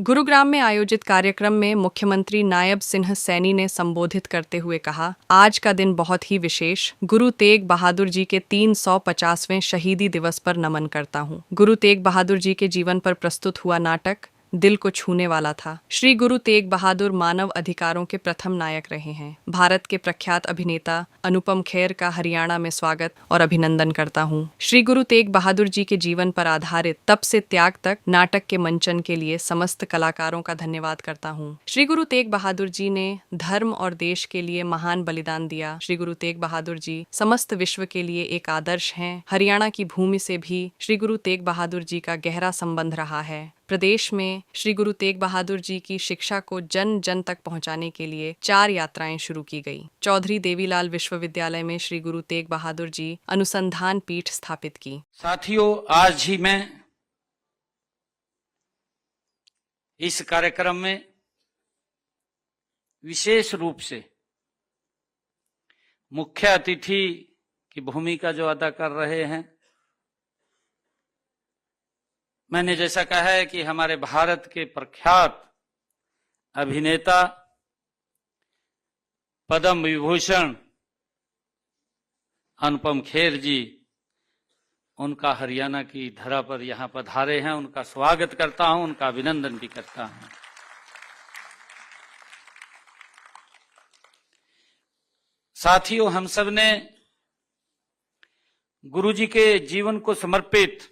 गुरुग्राम में आयोजित कार्यक्रम में मुख्यमंत्री नायब सिंह सैनी ने संबोधित करते हुए कहा, आज का दिन बहुत ही विशेष। गुरु तेग बहादुर जी के 350वें शहीदी दिवस पर नमन करता हूँ। गुरु तेग बहादुर जी के जीवन पर प्रस्तुत हुआ नाटक दिल को छूने वाला था। श्री गुरु तेग बहादुर मानव अधिकारों के प्रथम नायक रहे हैं। भारत के प्रख्यात अभिनेता अनुपम खेर का हरियाणा में स्वागत और अभिनंदन करता हूँ। श्री गुरु तेग बहादुर जी के जीवन पर आधारित तप से त्याग तक नाटक के मंचन के लिए समस्त कलाकारों का धन्यवाद करता हूँ। श्री गुरु तेग बहादुर जी ने धर्म और देश के लिए महान बलिदान दिया। श्री गुरु तेग बहादुर जी समस्त विश्व के लिए एक आदर्श हैं। हरियाणा की भूमि से भी श्री गुरु तेग बहादुर जी का गहरा संबंध रहा है। प्रदेश में श्री गुरु तेग बहादुर जी की शिक्षा को जन जन तक पहुंचाने के लिए 4 यात्राएं शुरू की गई। चौधरी देवीलाल विश्वविद्यालय में श्री गुरु तेग बहादुर जी अनुसंधान पीठ स्थापित की। साथियों, आज ही मैं इस कार्यक्रम में विशेष रूप से मुख्य अतिथि की भूमिका जो अदा कर रहे हैं, मैंने जैसा कहा है कि हमारे भारत के प्रख्यात अभिनेता पद्म विभूषण अनुपम खेर जी, उनका हरियाणा की धरा पर यहां पधारे हैं। उनका स्वागत करता हूं, उनका अभिनंदन भी करता हूं। साथियों, हम सब ने गुरु जी के जीवन को समर्पित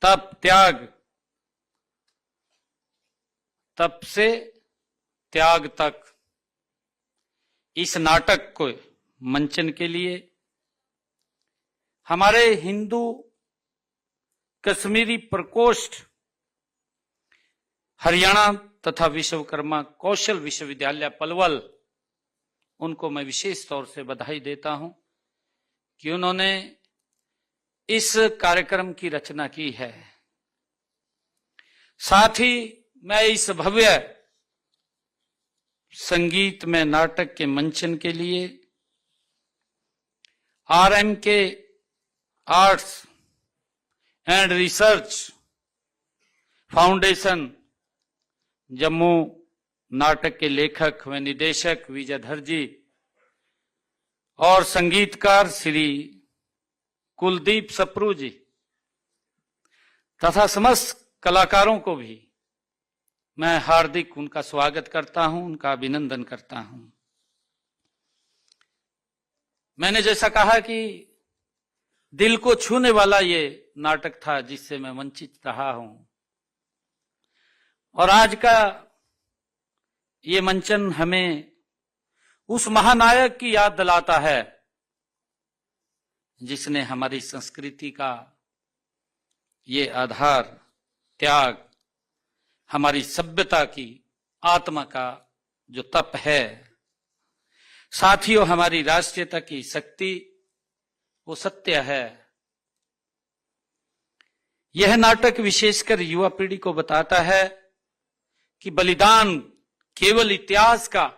तप त्याग, तप से त्याग तक इस नाटक को मंचन के लिए हमारे हिंदू कश्मीरी प्रकोष्ठ हरियाणा तथा विश्वकर्मा कौशल विश्वविद्यालय पलवल, उनको मैं विशेष तौर से बधाई देता हूं कि उन्होंने इस कार्यक्रम की रचना की है। साथ ही मैं इस भव्य संगीत में नाटक के मंचन के लिए RM के arts and research foundation Jammu नाटक के लेखक व निदेशक विजयधर जी और संगीतकार श्री कुलदीप सप्रू जी तथा समस्त कलाकारों को भी मैं हार्दिक उनका स्वागत करता हूं, उनका अभिनंदन करता हूं। मैंने जैसा कहा कि दिल को छूने वाला ये नाटक था जिससे मैं वंचित रहा हूं, और आज का ये मंचन हमें उस महानायक की याद दिलाता है जिसने हमारी संस्कृति का ये आधार त्याग, हमारी सभ्यता की आत्मा का जो तप है, साथियों हमारी राष्ट्रीयता की शक्ति वो सत्य है। यह नाटक विशेषकर युवा पीढ़ी को बताता है कि बलिदान केवल इतिहास का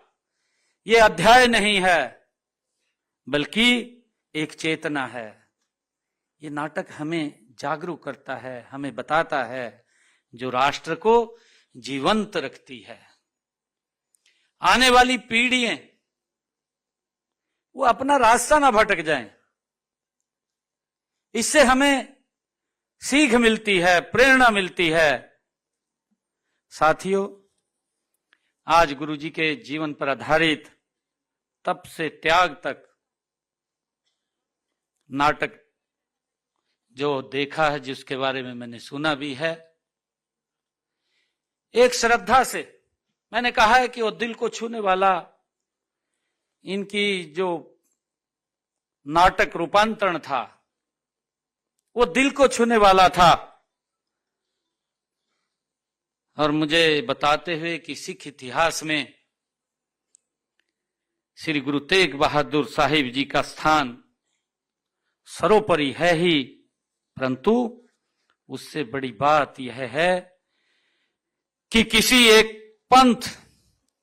ये अध्याय नहीं है, बल्कि एक चेतना है। ये नाटक हमें जागरूक करता है, हमें बताता है, जो राष्ट्र को जीवंत रखती है। आने वाली पीढ़ियां वो अपना रास्ता ना भटक जाएं, इससे हमें सीख मिलती है, प्रेरणा मिलती है। साथियों, आज गुरु जी के जीवन पर आधारित तप से त्याग तक नाटक जो देखा है, जिसके बारे में मैंने सुना भी है, एक श्रद्धा से मैंने कहा है कि वो दिल को छूने वाला इनकी जो नाटक रूपांतरण था वो दिल को छूने वाला था। और मुझे बताते हुए कि सिख इतिहास में श्री गुरु तेग बहादुर साहिब जी का स्थान सर्वोपरि है ही, परंतु उससे बड़ी बात यह है कि किसी एक पंथ,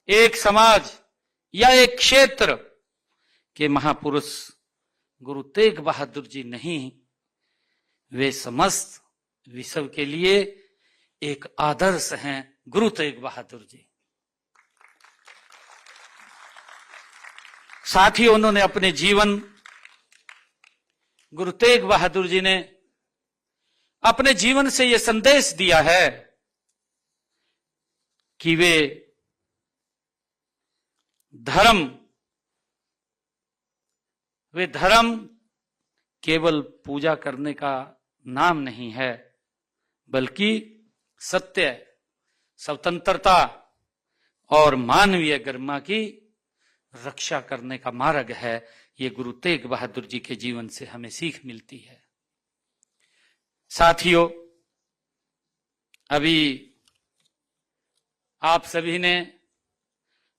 एक समाज या एक क्षेत्र के महापुरुष गुरु तेग बहादुर जी नहीं, वे समस्त विश्व के लिए एक आदर्श हैं गुरु तेग बहादुर जी। साथ ही उन्होंने अपने जीवन, गुरु तेग बहादुर जी ने अपने जीवन से यह संदेश दिया है कि वे धर्म केवल पूजा करने का नाम नहीं है, बल्कि सत्य, स्वतंत्रता और मानवीय गरिमा की रक्षा करने का मार्ग है। ये गुरु तेग बहादुर जी के जीवन से हमें सीख मिलती है। साथियों, अभी आप सभी ने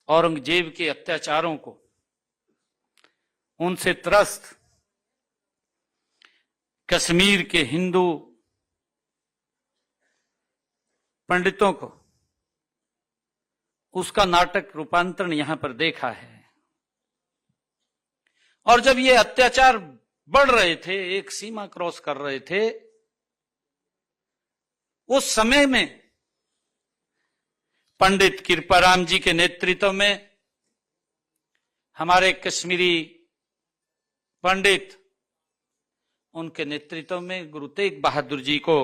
औरंगजेब के अत्याचारों को, उनसे त्रस्त कश्मीर के हिंदू पंडितों को, उसका नाटक रूपांतरण यहां पर देखा है। और जब ये अत्याचार बढ़ रहे थे, एक सीमा क्रॉस कर रहे थे, उस समय में पंडित कृपाराम जी के नेतृत्व में हमारे कश्मीरी पंडित, उनके नेतृत्व में गुरु तेग बहादुर जी को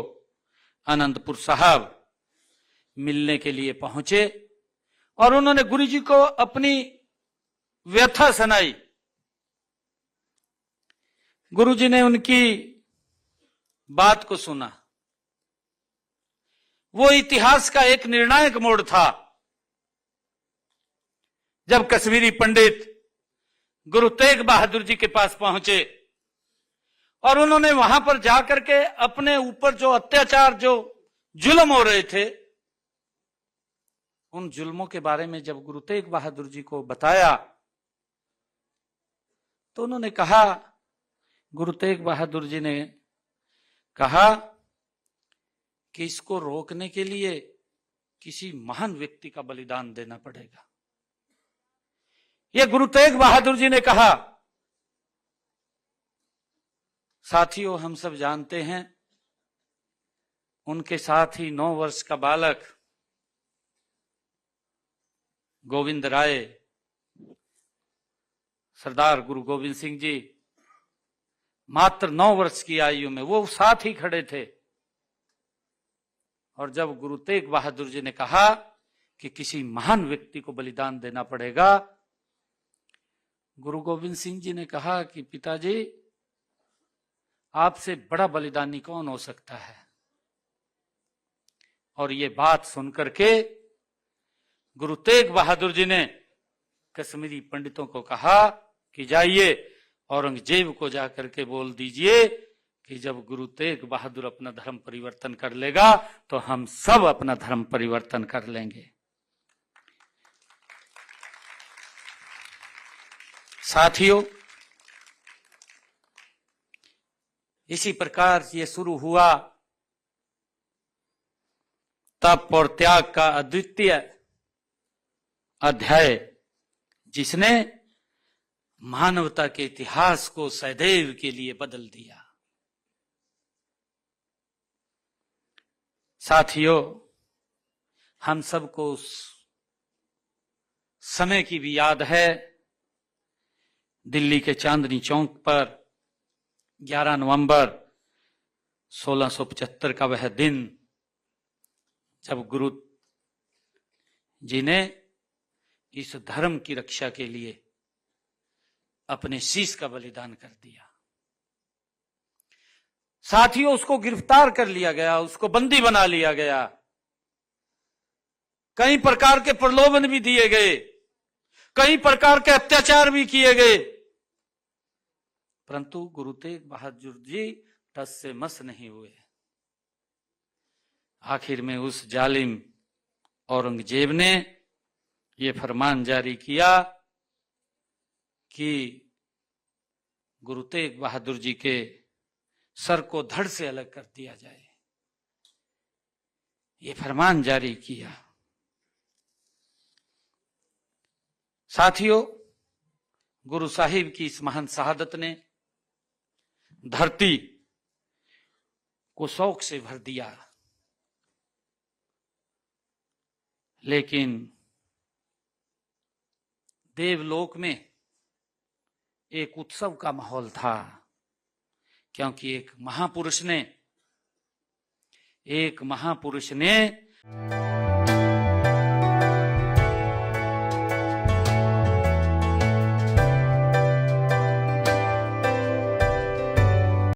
आनंदपुर साहब मिलने के लिए पहुंचे और उन्होंने गुरु जी को अपनी व्यथा सुनाई। गुरु जी ने उनकी बात को सुना। वो इतिहास का एक निर्णायक मोड़ था जब कश्मीरी पंडित गुरु तेग बहादुर जी के पास पहुंचे और उन्होंने वहां पर जाकर के अपने ऊपर जो अत्याचार, जो जुल्म हो रहे थे, उन जुल्मों के बारे में जब गुरु तेग बहादुर जी को बताया तो उन्होंने कहा, गुरु तेग बहादुर जी ने कहा कि इसको रोकने के लिए किसी महान व्यक्ति का बलिदान देना पड़ेगा। यह गुरु तेग बहादुर जी ने कहा। साथियों, हम सब जानते हैं उनके साथ ही 9 वर्ष का बालक गोविंद राय, सरदार गुरु गोविंद सिंह जी, मात्र 9 वर्ष की आयु में वो साथ ही खड़े थे। और जब गुरु तेग बहादुर जी ने कहा कि किसी महान व्यक्ति को बलिदान देना पड़ेगा, गुरु गोविंद सिंह जी ने कहा कि पिताजी, आपसे बड़ा बलिदानी कौन हो सकता है। और ये बात सुनकर के गुरु तेग बहादुर जी ने कश्मीरी पंडितों को कहा कि जाइए औरंगजेब को जाकर के बोल दीजिए कि जब गुरु तेग बहादुर अपना धर्म परिवर्तन कर लेगा तो हम सब अपना धर्म परिवर्तन कर लेंगे। साथियों, इसी प्रकार ये शुरू हुआ तप और त्याग का अद्वितीय अध्याय, जिसने मानवता के इतिहास को सदैव के लिए बदल दिया। साथियों, हम सबको उस समय की भी याद है, दिल्ली के चांदनी चौक पर 11 नवंबर 1675 का वह दिन, जब गुरु जी ने इस धर्म की रक्षा के लिए अपने शीश का बलिदान कर दिया। साथियों, उसको गिरफ्तार कर लिया गया, उसको बंदी बना लिया गया, कई प्रकार के प्रलोभन भी दिए गए, कई प्रकार के अत्याचार भी किए गए, परंतु गुरु तेग बहादुर जी टस से मस नहीं हुए। आखिर में उस जालिम औरंगजेब ने यह फरमान जारी किया कि गुरु तेग बहादुर जी के सर को धड़ से अलग कर दिया जाए। ये फरमान जारी किया। साथियों, गुरु साहिब की इस महान शहादत ने धरती को शौक से भर दिया। लेकिन देवलोक में एक उत्सव का माहौल था, क्योंकि एक महापुरुष ने